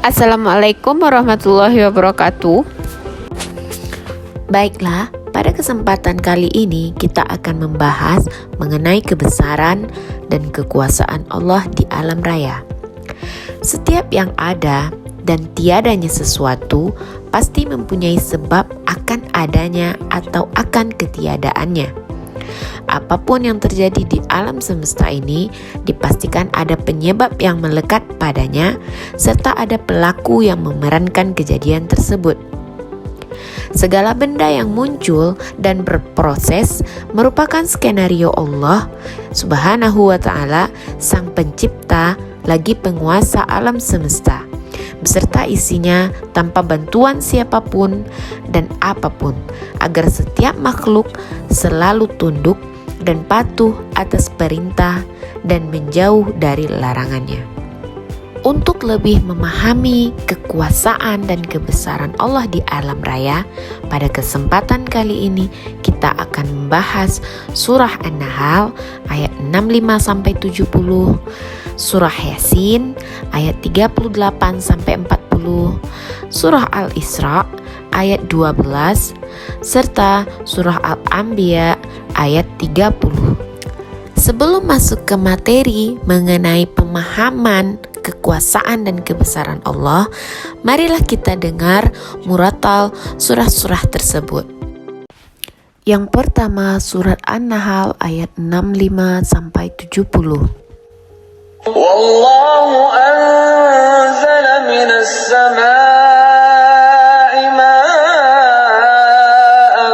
Assalamualaikum warahmatullahi wabarakatuh. Baiklah, pada kesempatan kali ini kita akan membahas mengenai kebesaran dan kekuasaan Allah di alam raya. Setiap yang ada dan tiadanya sesuatu pasti mempunyai sebab akan adanya atau akan ketiadaannya. Apapun yang terjadi di alam semesta ini dipastikan ada penyebab yang melekat padanya serta ada pelaku yang memerankan kejadian tersebut. Segala benda yang muncul dan berproses merupakan skenario Allah Subhanahu wa Ta'ala, Sang Pencipta lagi penguasa alam semesta, beserta isinya tanpa bantuan siapapun dan apapun, agar setiap makhluk selalu tunduk dan patuh atas perintah dan menjauh dari larangannya. Untuk lebih memahami kekuasaan dan kebesaran Allah di alam raya, pada kesempatan kali ini kita akan membahas surah An-Nahl ayat 65-70, surah Yasin ayat 38-40, surah Al-Isra ayat 12, serta surah Al-Anbiya ayat 30. Sebelum masuk ke materi mengenai pemahaman kekuasaan dan kebesaran Allah, marilah kita dengar muratal surah-surah tersebut. Yang pertama, surat An-Nahl ayat 65-70. Wallahu anzala minas samaa'i ma'an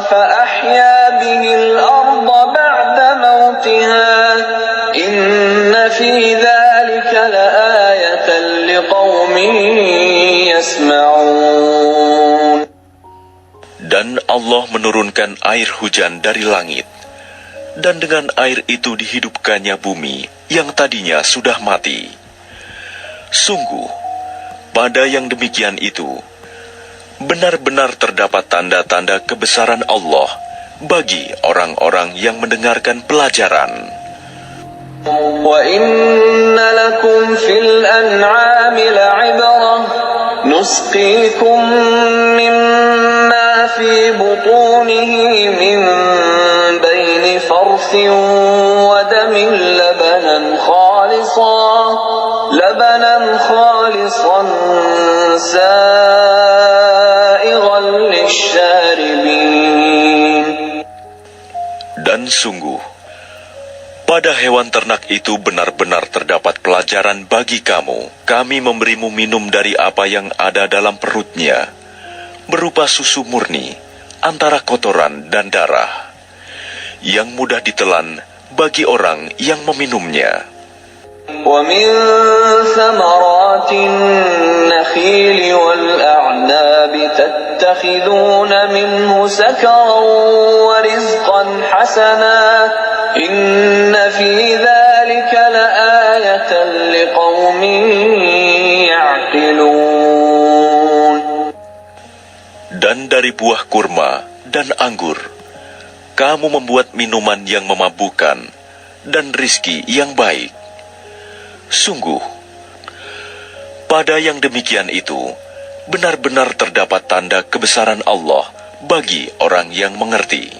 fa ahya bihil arda ba'da mautiha inna fi dhalika laayatan liqaumin yasma'un. Dan Allah menurunkan air hujan dari langit, dan dengan air itu dihidupkannya bumi yang tadinya sudah mati. Sungguh, pada yang demikian itu, benar-benar terdapat tanda-tanda kebesaran Allah bagi orang-orang yang mendengarkan pelajaran. Wa inna lakum fil an'ami la'ibrah nusqikum mimma fi butunihi min baini farthin wa damin labanan khalisan sa'igan lisyaribin. Dan sungguh, pada hewan ternak itu benar-benar terdapat pelajaran bagi kamu. Kami memberimu minum dari apa yang ada dalam perutnya, berupa susu murni, antara kotoran dan darah, yang mudah ditelan bagi orang yang meminumnya. وَمِن ثَمَرَاتِ النَّخِيلِ وَالْأَعْنَابِ تَتَّخِذُونَ مِنْهُ سَكَرًا وَرِزْقًا حَسَنًا إِنَّ فِي ذَلِكَ لَآيَةً لِقَوْمٍ يَعْقِلُونَ. Dan dari buah kurma dan anggur, kamu membuat minuman yang memabukkan dan rizki yang baik. Sungguh, pada yang demikian itu, benar-benar terdapat tanda kebesaran Allah bagi orang yang mengerti.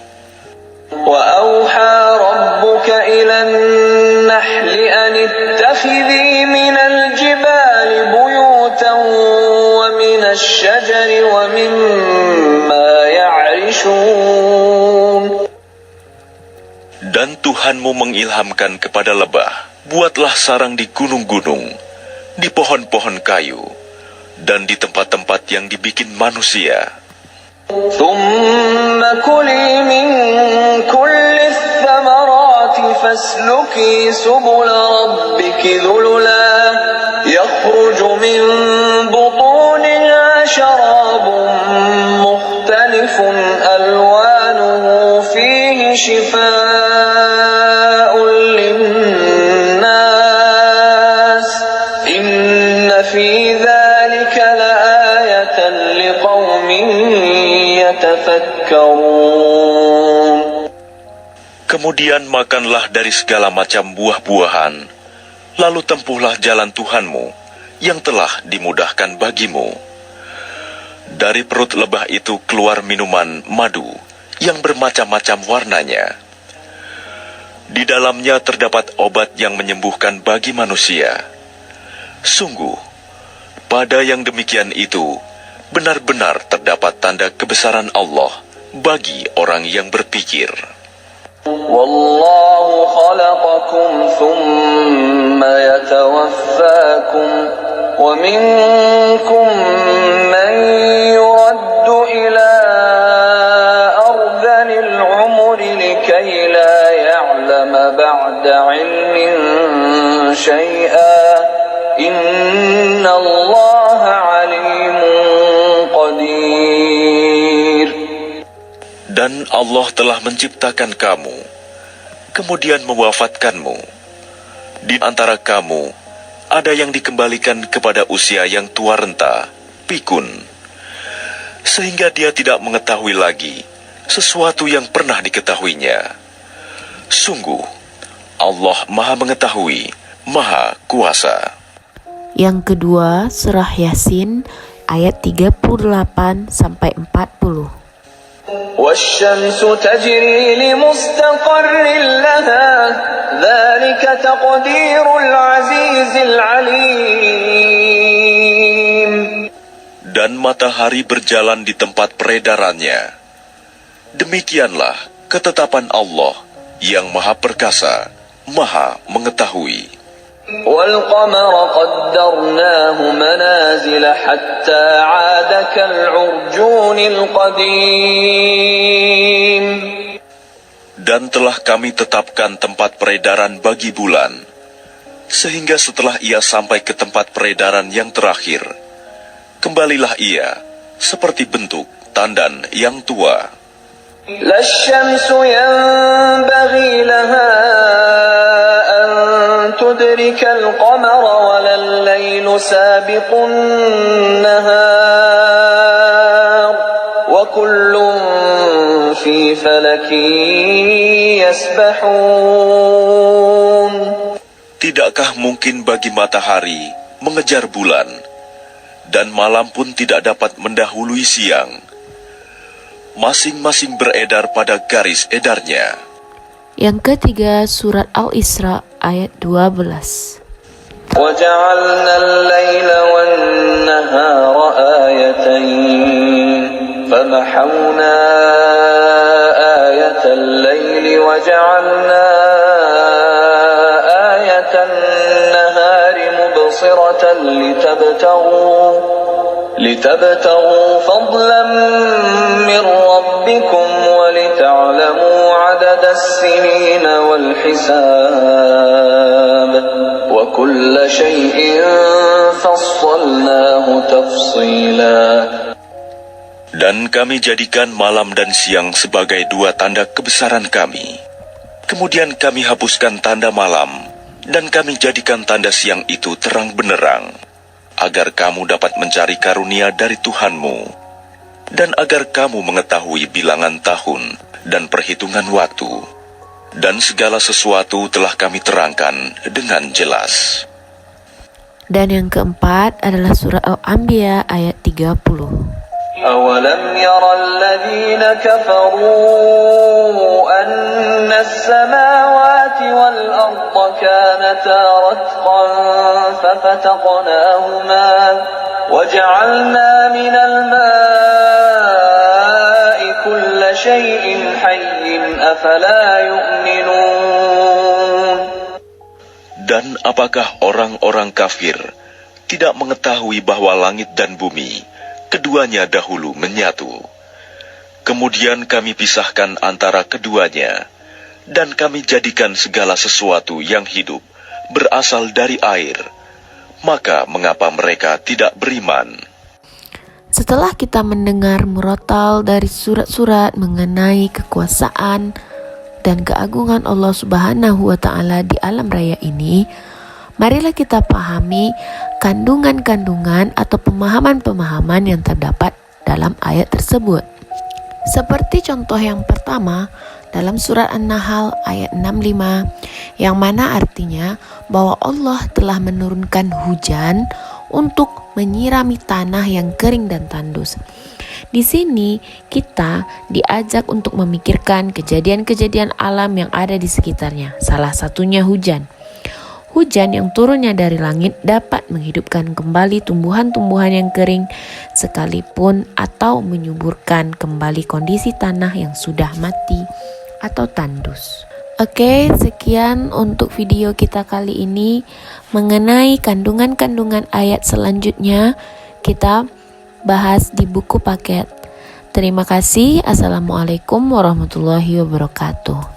وَأَوْحَى رَبُّكَ إِلَى النَّحْلِ أَنِ اتَّخِذِي مِنَ الْجِبَالِ بُيُوتًا وَمِنَ الشَّجَرِ وَمِمَّا يَعْرِشُونَ. Dan Tuhanmu mengilhamkan kepada lebah, buatlah sarang di gunung-gunung, di pohon-pohon kayu, dan di tempat-tempat yang dibikin manusia. ثُمَّ كُلِي مِن كُلِّ الثَّمَرَاتِ فَاسْلُكِي سُبُلَ رَبِّكِ ذُلُلًا يَخْرُجُ مِن بُطُونِهَا شَرَابٌ مُخْتَلِفٌ أَلْوَانُهُ فِيهِ شِفَاءٌ لِلنَّاسِ إِنَّ فِي ذَلِكَ لَآيَةً لِقَوْمٍ يَتَفَكَّرُونَ. Kemudian makanlah dari segala macam buah-buahan, lalu tempuhlah jalan Tuhanmu yang telah dimudahkan bagimu. Dari perut lebah itu keluar minuman madu yang bermacam-macam warnanya. Di dalamnya terdapat obat yang menyembuhkan bagi manusia. Sungguh, pada yang demikian itu, benar-benar terdapat tanda kebesaran Allah bagi orang yang berpikir. Wallahu khalaqakum thumma yatawaffakum wa minkum man yuraddu ila ardhanil umri likay la ya'lama ba'da ilmin shay'a inna Allaha alimun qadir. Dan Allah telah menciptakan kamu, kemudian mewafatkanmu. Di antara kamu, ada yang dikembalikan kepada usia yang tua renta, pikun, sehingga dia tidak mengetahui lagi sesuatu yang pernah diketahuinya. Sungguh, Allah Maha Mengetahui, Maha Kuasa. Yang kedua, surah Yasin ayat 38-40. والشمس تجري لمستقر لها ذلك تقدير العزيز العليم. Dan matahari berjalan di tempat peredarannya. Demikianlah ketetapan Allah yang Maha Perkasa, Maha Mengetahui. والقمر قدرناه منازل حتى عاد كالعرجون القديم. Dan telah kami tetapkan tempat peredaran bagi bulan, sehingga setelah ia sampai ke tempat peredaran yang terakhir, kembalilah ia seperti bentuk tandan yang tua. لا الشمس ينبغي لها أن تدرك القمر ولا الليل سابق النهار وكل في فلك يسبحون. Tidakkah mungkin bagi matahari mengejar bulan, dan malam pun tidak dapat mendahului siang? Masing-masing beredar pada garis edarnya. Yang ketiga, surat Al-Isra ayat 12. وجعلنا الليل والنهار آيتين فمحونا آية الليل وجعلنا آية النهار مبصرة لتبتغوا فضلا من ربكم ولتعلموا عدد السنين والحساب وكل شيء فصلناه تفصيلا. Dan kami jadikan malam dan siang sebagai dua tanda kebesaran kami. Kemudian kami hapuskan tanda malam, dan kami jadikan tanda siang itu terang benderang, agar kamu dapat mencari karunia dari Tuhanmu, dan agar kamu mengetahui bilangan tahun dan perhitungan waktu. Dan segala sesuatu telah kami terangkan dengan jelas. Dan yang keempat adalah surah Al-Anbiya ayat 30. أولم ير الذين كفروا أن السماوات والأرض كانتا رتقا ففتقناهما وجعلنا من الماء كل شيء حي أفلا يؤمنون. Dan apakah orang-orang kafir tidak mengetahui bahwa langit dan bumi keduanya dahulu menyatu. Kemudian kami pisahkan antara keduanya, dan kami jadikan segala sesuatu yang hidup berasal dari air. Maka mengapa mereka tidak beriman? Setelah kita mendengar murotal dari surat-surat mengenai kekuasaan dan keagungan Allah Subhanahu wa Ta'ala di alam raya ini, marilah kita pahami kandungan-kandungan atau pemahaman-pemahaman yang terdapat dalam ayat tersebut. Seperti contoh yang pertama dalam surat An-Nahl ayat 65, yang mana artinya bahwa Allah telah menurunkan hujan untuk menyirami tanah yang kering dan tandus. Di sini kita diajak untuk memikirkan kejadian-kejadian alam yang ada di sekitarnya. Salah satunya hujan. Hujan yang turunnya dari langit dapat menghidupkan kembali tumbuhan-tumbuhan yang kering sekalipun atau menyuburkan kembali kondisi tanah yang sudah mati atau tandus. Oke, sekian untuk video kita kali ini. Mengenai kandungan-kandungan ayat selanjutnya kita bahas di buku paket. Terima kasih. Assalamualaikum warahmatullahi wabarakatuh.